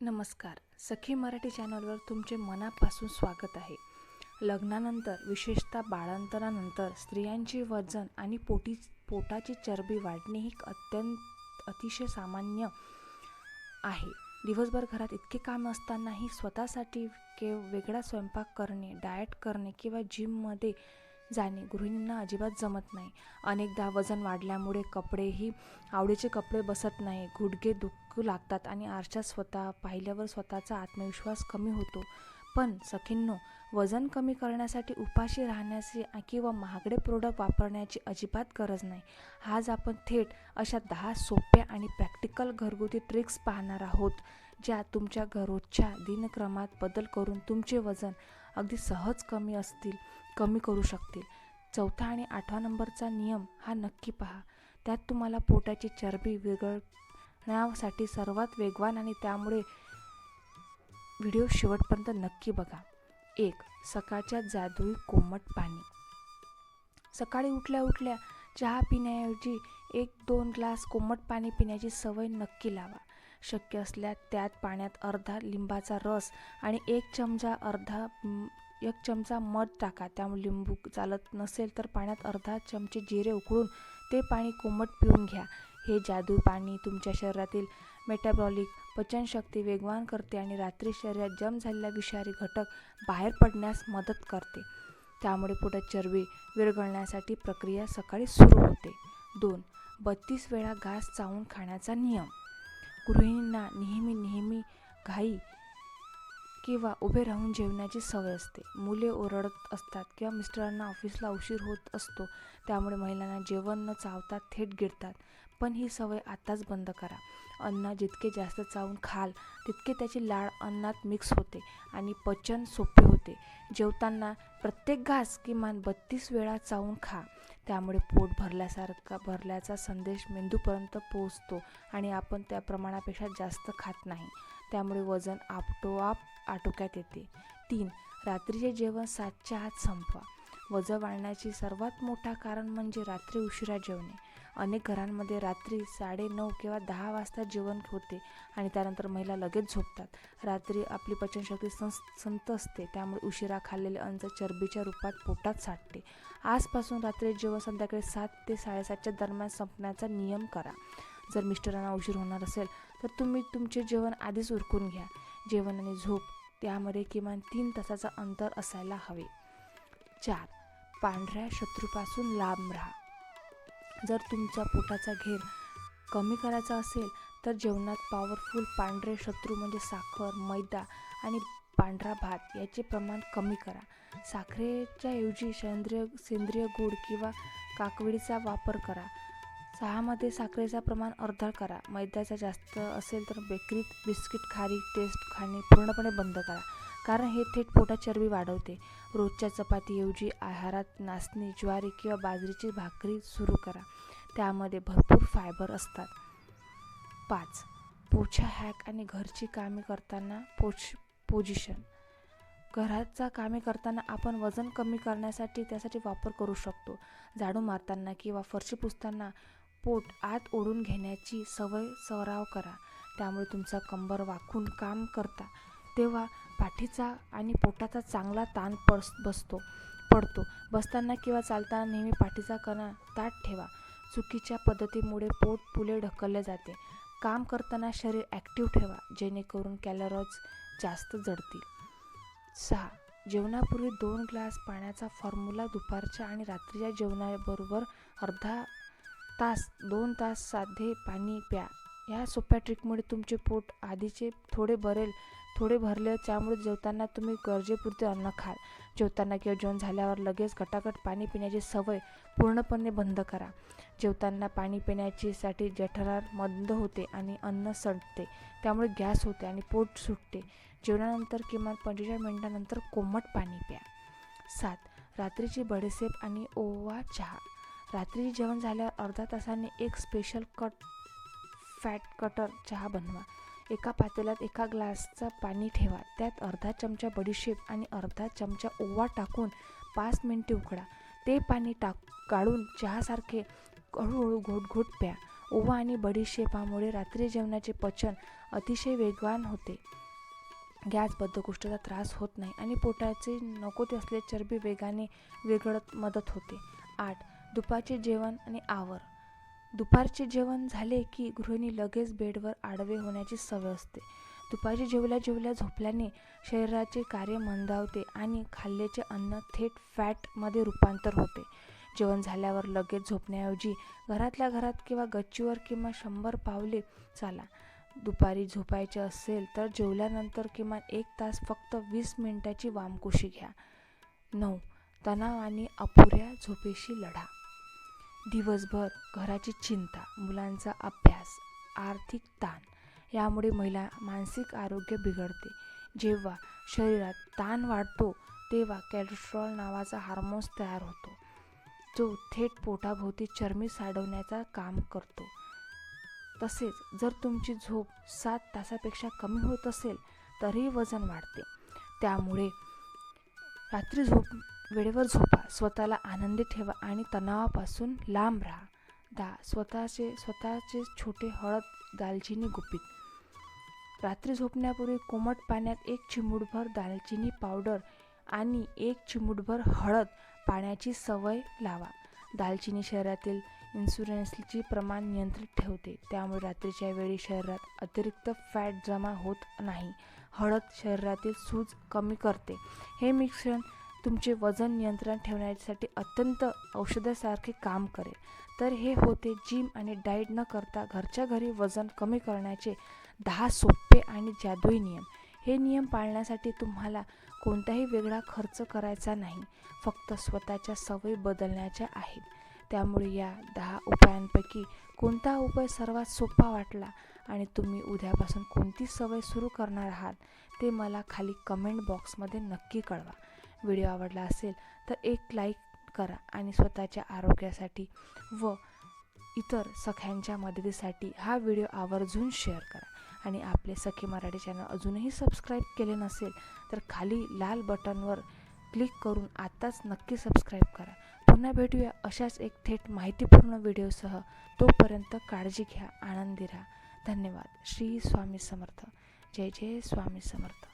नमस्कार. सखी मराठी चॅनलवर तुमचे मनापासून स्वागत आहे. लग्नानंतर विशेषतः बाळंतपणानंतर स्त्रियांचे वजन आणि पोटाची चरबी वाढणे ही अतिशय सामान्य आहे. दिवसभर घरात इतके काम असतानाही स्वतःसाठी वेगळा स्वयंपाक करणे, डाएट करणे किंवा जिममध्ये जाणे गृहिणींना अजिबात जमत नाही. अनेकदा वजन वाढल्यामुळे कपडेही आवडीचे कपडे बसत नाही, गुडघे दुखू लागतात आणि आरशात पाहिल्यावर स्वतःचा आत्मविश्वास कमी होतो. पण सखींनो, वजन कमी करण्यासाठी उपाशी राहण्याची किंवा महागडे प्रोडक्ट वापरण्याची अजिबात गरज नाही. आज आपण थेट अशा 10 सोप्या आणि प्रॅक्टिकल घरगुती ट्रिक्स पाहणार आहोत, ज्या तुमच्या रोजच्या दिनक्रमात बदल करून तुमचे वजन अगदी सहज कमी करू शकतील. 4था आणि 8वा नंबरचा नियम हा नक्की पहा. त्यात तुम्हाला पोटाची चरबी विरघळण्यासाठी सर्वात वेगवान आणि त्यामुळे व्हिडिओ शेवटपर्यंत नक्की बघा. 1. सकाळच्या जादुई कोमट पाणी. सकाळी उठल्या उठल्या चहा पिण्याऐवजी 1-2 ग्लास कोमट पाणी पिण्याची सवय नक्की लावा. शक्य असल्यास त्यात पाण्यात अर्धा लिंबाचा रस आणि 1 चमचा मध टाका. त्यामुळे लिंबू चालत नसेल तर पाण्यात अर्धा चमचे जिरे उकळून ते पाणी कोमट पिऊन घ्या. हे जादुई पाणी तुमच्या शरीरातील मेटाबॉलिक पचनशक्ती वेगवान करते आणि रात्री शरीरात जमा झालेला विषारी घटक बाहेर पडण्यास मदत करते. त्यामुळे पोटात चरबी विरघळण्यासाठी प्रक्रिया सकाळी सुरू होते. 2. 32 वेळा घास चावून खाण्याचा नियम. गृहिणींना नेहमी घाई किंवा उभे राहून जेवण्याची सवय असते. मुले ओरडत असतात किंवा मिस्टरांना ऑफिसला उशीर होत असतो. त्यामुळे महिलांना जेवण न चावता थेट गिळतात. पण ही सवय आताच बंद करा. अन्न जितके जास्त चावून खाल तितके त्याची लाळ अन्नात मिक्स होते आणि पचन सोपे होते. जेवताना प्रत्येक घास किमान 32 वेळा चावून खा. त्यामुळे पोट भरल्याचा संदेश मेंदूपर्यंत पोहोचतो आणि आपण त्या प्रमाणापेक्षा जास्त खात नाही. त्यामुळे वजन आपोआप आटोक्यात येते. 3. रात्रीचे जेवण 7च्या आत संपवा. वजन वाढण्याचे सर्वात मोठं कारण म्हणजे रात्री उशिरा जेवणे. अनेक घरांमध्ये रात्री 9:30 किंवा 10 वाजता जेवण होते आणि त्यानंतर महिला लगेच झोपतात. रात्री आपली पचनशक्ती संत असते, त्यामुळे उशिरा खाल्लेले अन्न चरबीच्या रूपात पोटात साठते. आजपासून रात्री जेवण संध्याकाळी 7 ते 7:30च्या दरम्यान संपण्याचा नियम करा. जर मिस्टरांना उशीर होणार असेल तर तुम्ही तुमचे जेवण आधीच उरकून घ्या. जेवण आणि झोप यामध्ये किमान 3 तासाचा अंतर असायला हवे. 4. पांढऱ्या शत्रूपासून लांब राहा. जर तुमचा पोटाचा घेर कमी करायचा असेल तर जेवणात पॉवरफुल पांढरे शत्रू म्हणजे साखर, मैदा आणि पांढरा भात याचे प्रमाण कमी करा. साखरेच्या ऐवजी सेंद्रिय गूळ किंवा काकवीचा वापर करा. चहामध्ये साखरेचं प्रमाण अर्धा करा. मैद्याचा जास्त असेल तर बेकरीत बिस्किट, खारीक टेस्ट खाणे पूर्णपणे बंद करा, कारण हे थेट पोटात चरबी वाढवते. रोजच्या चपातीऐवजी आहारात नाचणी, ज्वारी किंवा बाजरीची भाकरी सुरू करा. त्यामध्ये भरपूर फायबर असतात. 5. पोछा हॅक आणि घरची कामे करताना पोझिशन. घराचा कामे करताना आपण वजन कमी करण्यासाठी त्यासाठी वापर करू शकतो. झाडू मारताना किंवा फरशी पुसताना पोट आत ओढून घेण्याची सराव करा. त्यामुळे तुमचा कंबर वाकून काम करता तेव्हा पाठीचा आणि पोटाचा चांगला ताण पडतो. बसताना किंवा चालताना नेहमी पाठीचा कणा ताठ ठेवा. चुकीच्या पद्धतीमुळे पोट पुढे ढकलले जाते. काम करताना शरीर ॲक्टिव्ह ठेवा, जेणेकरून कॅलरीज जास्त जळतील. 6. जेवणापूर्वी 2 ग्लास पाण्याचा फॉर्म्युला. दुपारच्या आणि रात्रीच्या जेवणाबरोबर अर्धा तास 2 तास साधे पाणी प्या. या सोप्या ट्रिकमुळे तुमचे पोट आधीचे थोडे भरले, त्यामुळे जेवताना तुम्ही गरजेपुरते अन्न खाल. जेवताना किंवा जेवण झाल्यावर लगेच गटागट पाणी पिण्याची सवय पूर्णपणे बंद करा. जेवताना पाणी पिण्यासाठी जठर मंद होते आणि अन्न सडते, त्यामुळे गॅस होते आणि पोट सुटते. जेवणानंतर किमान 45 मिनिटांनंतर कोमट पाणी प्या. 7. रात्रीची बडीशेप आणि ओवा चहा. रात्री जेवण झाल्यावर अर्धा तासाने एक स्पेशल फॅट कटर चहा बनवा. एका पातेल्यात 1 ग्लासचं पाणी ठेवा. त्यात अर्धा चमचा बडीशेप आणि अर्धा चमचा ओवा टाकून 5 मिनिटे उकळा. ते पाणी गाळून चहासारखे हळूहळू घोट प्या. ओवा आणि बडीशेपामुळे रात्री जेवणाचे पचन अतिशय वेगवान होते. गॅस बद्धकोष्ठतेचा त्रास होत नाही आणि पोटाचे नको ते असलेली चरबी वेगाने विरघळत मदत होते. 8. दुपारचे जेवण आणि आवर. दुपारचे जेवण झाले की गृहिणी लगेच बेडवर आडवे होण्याची सवय असते. दुपारी जेवल्या झोपल्याने शरीराचे कार्य मंदावते आणि खाल्लेचे अन्न थेट फॅटमध्ये रूपांतर होते. जेवण झाल्यावर लगेच झोपण्याऐवजी घरातल्या घरात किंवा गच्चीवर किंवा 100 पावले चाला. दुपारी झोपायचे असेल तर जेवल्यानंतर किमान 1 तास फक्त 20 मिनिटाची वामकुक्षी घ्या. 9. तणाव आणि अपुऱ्या झोपेशी लढा. दिवसभर घराची चिंता, मुलांचा अभ्यास, आर्थिक ताण यामुळे मानसिक आरोग्य बिघडते. जेव्हा शरीरात ताण वाढतो तेव्हा कोलेस्टेरॉल नावाचा हार्मोन्स तयार होतो, जो थेट पोटाभोवती चरबी साठवण्याचं काम करतो. तसेच जर तुमची झोप 7 तासापेक्षा कमी होत असेल तरीही वजन वाढते. त्यामुळे रात्री वेळेवर झोपा, स्वतःला आनंदी ठेवा आणि तणावापासून लांब राहा. 10. स्वतःचे छोटे हळद दालचिनी गुपित. रात्री झोपण्यापूर्वी कोमट पाण्यात 1 चिमूटभर दालचिनी पावडर आणि 1 चिमूटभर हळद पाण्याची सवय लावा. दालचिनी शरीरातील इन्सुलिनचे प्रमाण नियंत्रित ठेवते, त्यामुळे रात्रीच्या वेळी शरीरात अतिरिक्त फॅट जमा होत नाही. हळद शरीरातील सूज कमी करते. हे मिश्रण तुमचे वजन नियंत्रण ठेवण्यासाठी अत्यंत औषधासारखे काम करेल. तर हे होते जिम आणि डाएट न करता घरच्या घरी वजन कमी करण्याचे 10 सोपे आणि जादुई नियम. हे नियम पाळण्यासाठी तुम्हाला कोणताही वेगळा खर्च करायचा नाही, फक्त स्वतःच्या सवयी बदलण्याच्या आहेत. त्यामुळे या 10 उपायांपैकी कोणता उपाय सर्वात सोपा वाटला आणि तुम्ही उद्यापासून कोणती सवय सुरू करणार आहात ते मला खाली कमेंट बॉक्समध्ये नक्की कळवा. व्हिडिओ आवडला असेल तर एक लाईक करा आणि स्वतःच्या आरोग्यासाठी व इतर सख्यांच्या मदतीसाठी हा व्हिडिओ आवर्जून शेअर करा. आणि आपले सखी मराठी चॅनल अजूनही सबस्क्राईब केले नसेल तर खाली लाल बटनवर क्लिक करून आत्ताच नक्की सबस्क्राईब करा. पुन्हा भेटूया अशाच एक थेट माहितीपूर्ण व्हिडिओसह. तोपर्यंत काळजी घ्या, आनंदी राहा. धन्यवाद. श्री स्वामी समर्थ. जय जय स्वामी समर्थ.